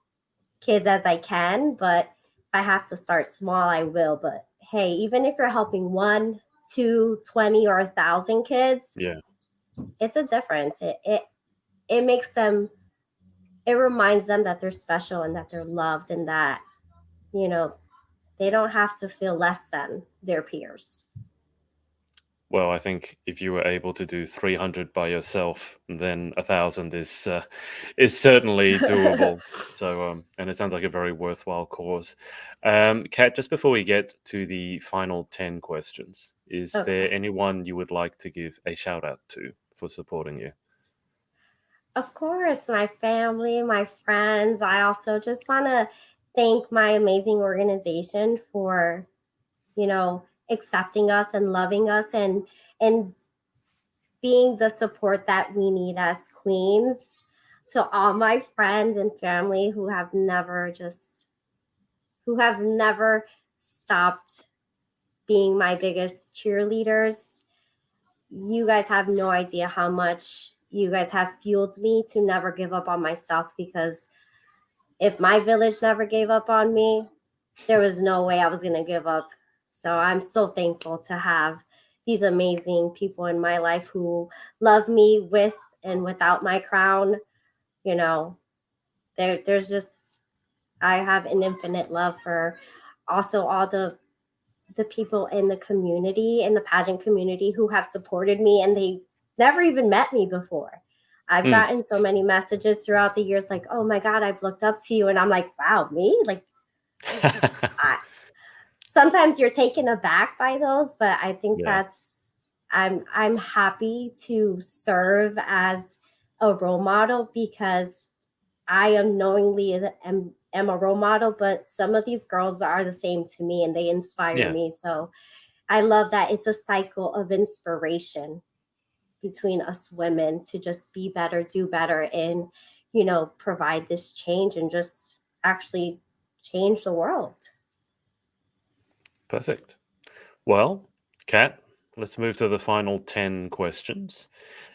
kids as I can. But if I have to start small, I will. But hey, even if you're helping one, two, 20, or 1,000 kids, Yeah. it's a difference. It makes them, it reminds them that they're special and that they're loved, and that, you know, they don't have to feel less than their peers. Well, I think if you were able to do 300 by yourself, then 1,000 is certainly doable. So, and it sounds like a very worthwhile cause. Kat, just before we get to the final 10 questions, is there Okay. anyone you would like to give a shout out to for supporting you? Of course, my family, my friends. I also just want to thank my amazing organization for, accepting us and loving us, and being the support that we need as queens. To all my friends and family who have never stopped being my biggest cheerleaders. You guys have no idea how much you guys have fueled me to never give up on myself, because if my village never gave up on me, there was no way I was going to give up. So I'm so thankful to have these amazing people in my life who love me with and without my crown. You know, there's just, I have an infinite love for also all the people in the community, in the pageant community, who have supported me, and they never even met me before. I've Mm. gotten so many messages throughout the years like, "Oh my god, I've looked up to you." And I'm like, "Wow, me?" Like, I, sometimes you're taken aback by those, but I think Yeah. I'm happy to serve as a role model, because I unknowingly am a role model, but some of these girls are the same to me and they inspire Yeah. me. So I love that it's a cycle of inspiration between us women to just be better, do better, and, provide this change and just actually change the world. Perfect. Well, Kat, let's move to the final 10 questions.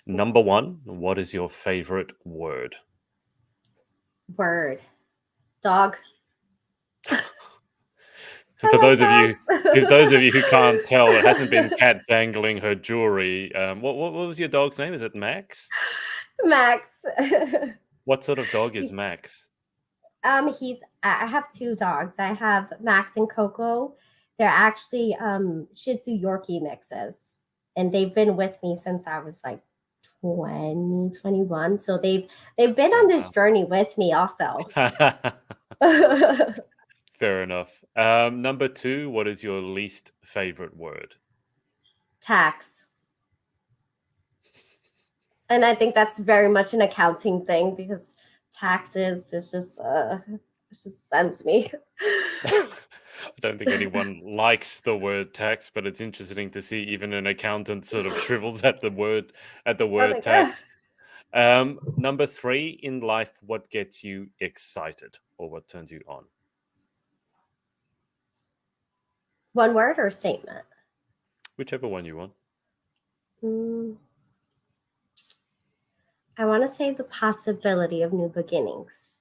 Number one, what is your favorite word? Word. Dog. For I those of you, like if those of you who dogs. can't tell, it hasn't been Kat dangling her jewelry. What was your dog's name? Is it Max? Max. What sort of dog is he's Max? I have two dogs. I have Max and Coco. They're actually Shih Tzu Yorkie mixes, and they've been with me since I was like 2021. So they've been on Oh, this wow. journey with me also. Fair enough. Number two, what is your least favorite word? Tax. And I think that's very much an accounting thing, because taxes is just it just sends me. I don't think anyone likes the word tax, but it's interesting to see even an accountant sort of shrivels at the I'm word like, tax. Number three, in life, what gets you excited or what turns you on? one word or statement? Whichever one you want. Mm, I want to say the possibility of new beginnings,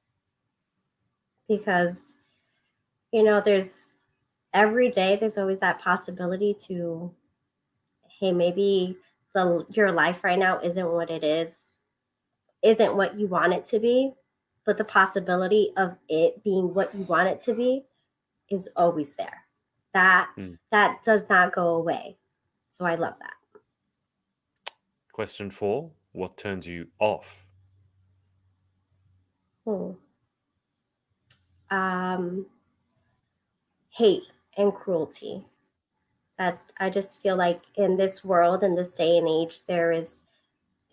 because, there's every day there's always that possibility to, hey, maybe your life right now isn't what you want it to be, but the possibility of it being what you want it to be is always there. That Hmm. that does not go away. So I love that. Question four, what turns you off? Hmm. Um, hate and cruelty. That I just feel like in this world, in this day and age, there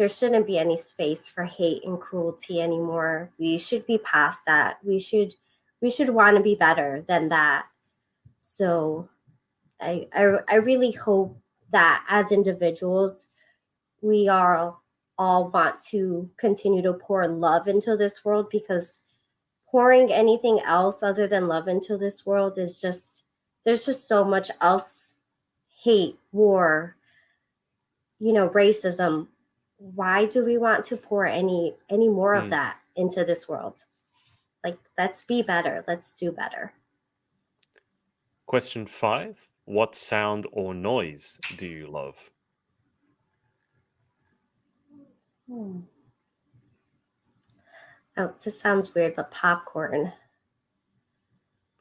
shouldn't be any space for hate and cruelty anymore. We should be past that. We should want to be better than that. So I really hope that as individuals, we are all want to continue to pour love into this world, because pouring anything else other than love into this world is just, there's just so much else, hate, war, racism. Why do we want to pour any more of Hmm. that into this world? Like, let's be better, let's do better. Question five, what sound or noise do you love? Hmm. Oh, this sounds weird, but popcorn.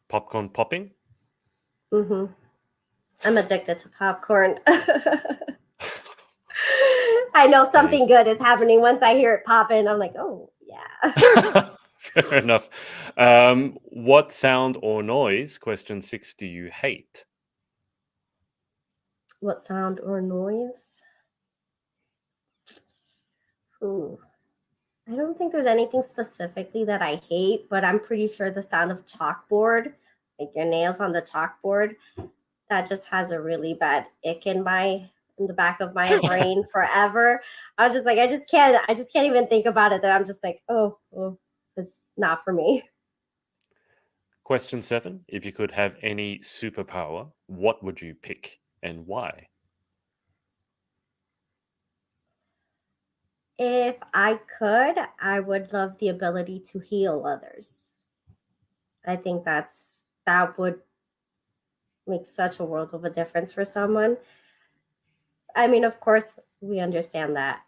Popcorn popping? Mm-hmm. I'm addicted to popcorn. I know something good is happening once I hear it popping. I'm like, oh, yeah. Fair enough. What sound or noise, question 6, do you hate? What sound or noise? Ooh. I don't think there's anything specifically that I hate, but I'm pretty sure the sound of chalkboard, like your nails on the chalkboard, that just has a really bad ick in the back of my brain forever. I was just like, I just can't even think about it. That I'm just like, oh, it's not for me. Question 7, if you could have any superpower, what would you pick and why? If I could, I would love the ability to heal others. I think that would make such a world of a difference for someone. I mean, of course, we understand that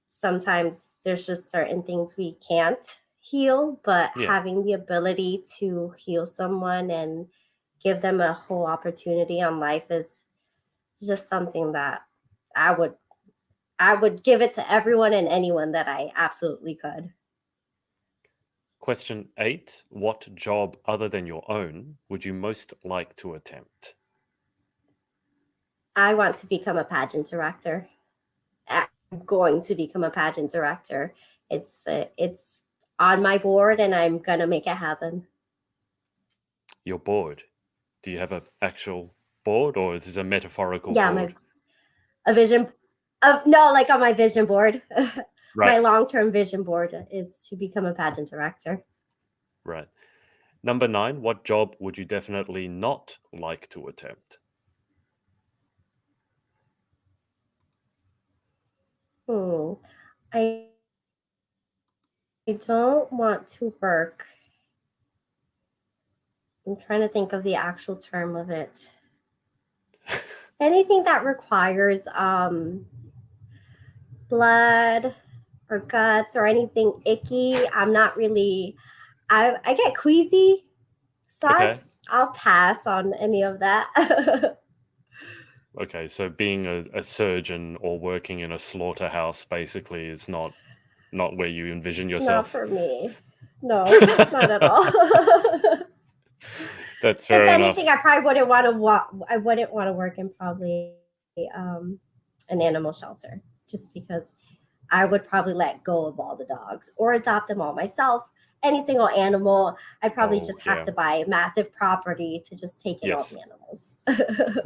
sometimes there's just certain things we can't heal, but Yeah. having the ability to heal someone and give them a whole opportunity on life is just something that I would I would give it to everyone and anyone that I absolutely could. Question 8, what job other than your own would you most like to attempt? I want to become a pageant director. I'm going to become a pageant director. It's on my board, and I'm gonna make it happen. Your board. Do you have an actual board or is this a metaphorical Yeah, board? a vision. No, like on my vision board. Right. My long-term vision board is to become a pageant director. Right. Number 9, what job would you definitely not like to attempt? Hmm. I don't want to work. I'm trying to think of the actual term of it. Anything that requires blood or guts or anything icky, I'm not really. I get queasy, so Okay. I'll pass on any of that. Okay, so being a surgeon or working in a slaughterhouse basically is not where you envision Not yourself. for me. No, not at all. That's If fair anything, enough. I probably wouldn't want to. I wouldn't want to work in probably um, an animal shelter, just because I would probably let go of all the dogs or adopt them all myself. Any single animal, I'd probably Oh, just have yeah. to buy a massive property to just take in all Yes. the animals.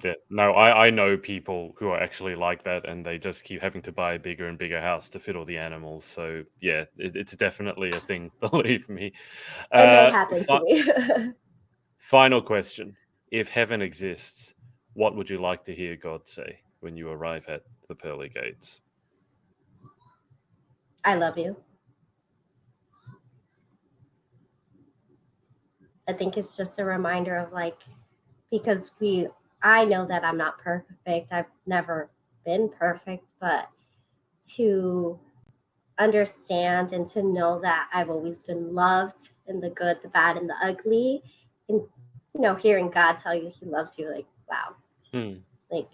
Yeah. No, I know people who are actually like that and they just keep having to buy a bigger and bigger house to fit all the animals. So, yeah, it's definitely a thing, believe me. It may happen to Fi- me. Final question. If heaven exists, what would you like to hear God say when you arrive at the pearly gates? I love you. I think it's just a reminder of like, because I know that I'm not perfect. I've never been perfect, but to understand and to know that I've always been loved in the good, the bad, and the ugly. And, hearing God tell you he loves you, like, wow. Hmm. Like,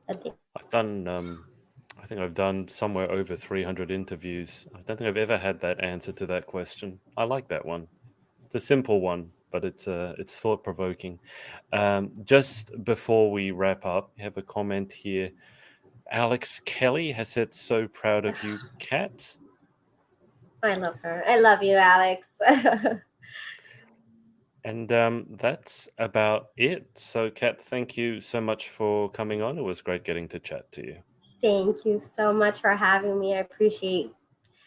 I think. I think I've done somewhere over 300 interviews. I don't think I've ever had that answer to that question. I like that one. It's a simple one, but it's thought provoking. Just before we wrap up, we have a comment here. Alex Kelly has said, "So proud of you, Kat." I love her. I love you, Alex. And that's about it. So, Kat, thank you so much for coming on. It was great getting to chat to you. Thank you so much for having me. I appreciate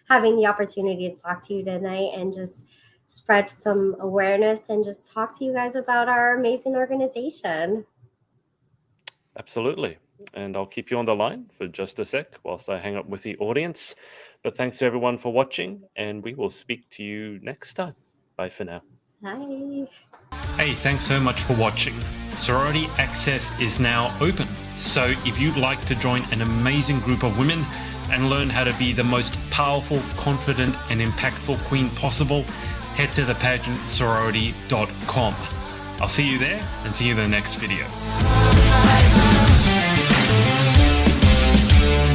having the opportunity to talk to you tonight and just spread some awareness and just talk to you guys about our amazing organization. Absolutely. And I'll keep you on the line for just a sec whilst I hang up with the audience. But thanks to everyone for watching, and we will speak to you next time. Bye for now. Bye. Hey, thanks so much for watching. Sorority access is now open. So if you'd like to join an amazing group of women and learn how to be the most powerful, confident, and impactful queen possible, head to thepageantsorority.com. I'll see you there and see you in the next video.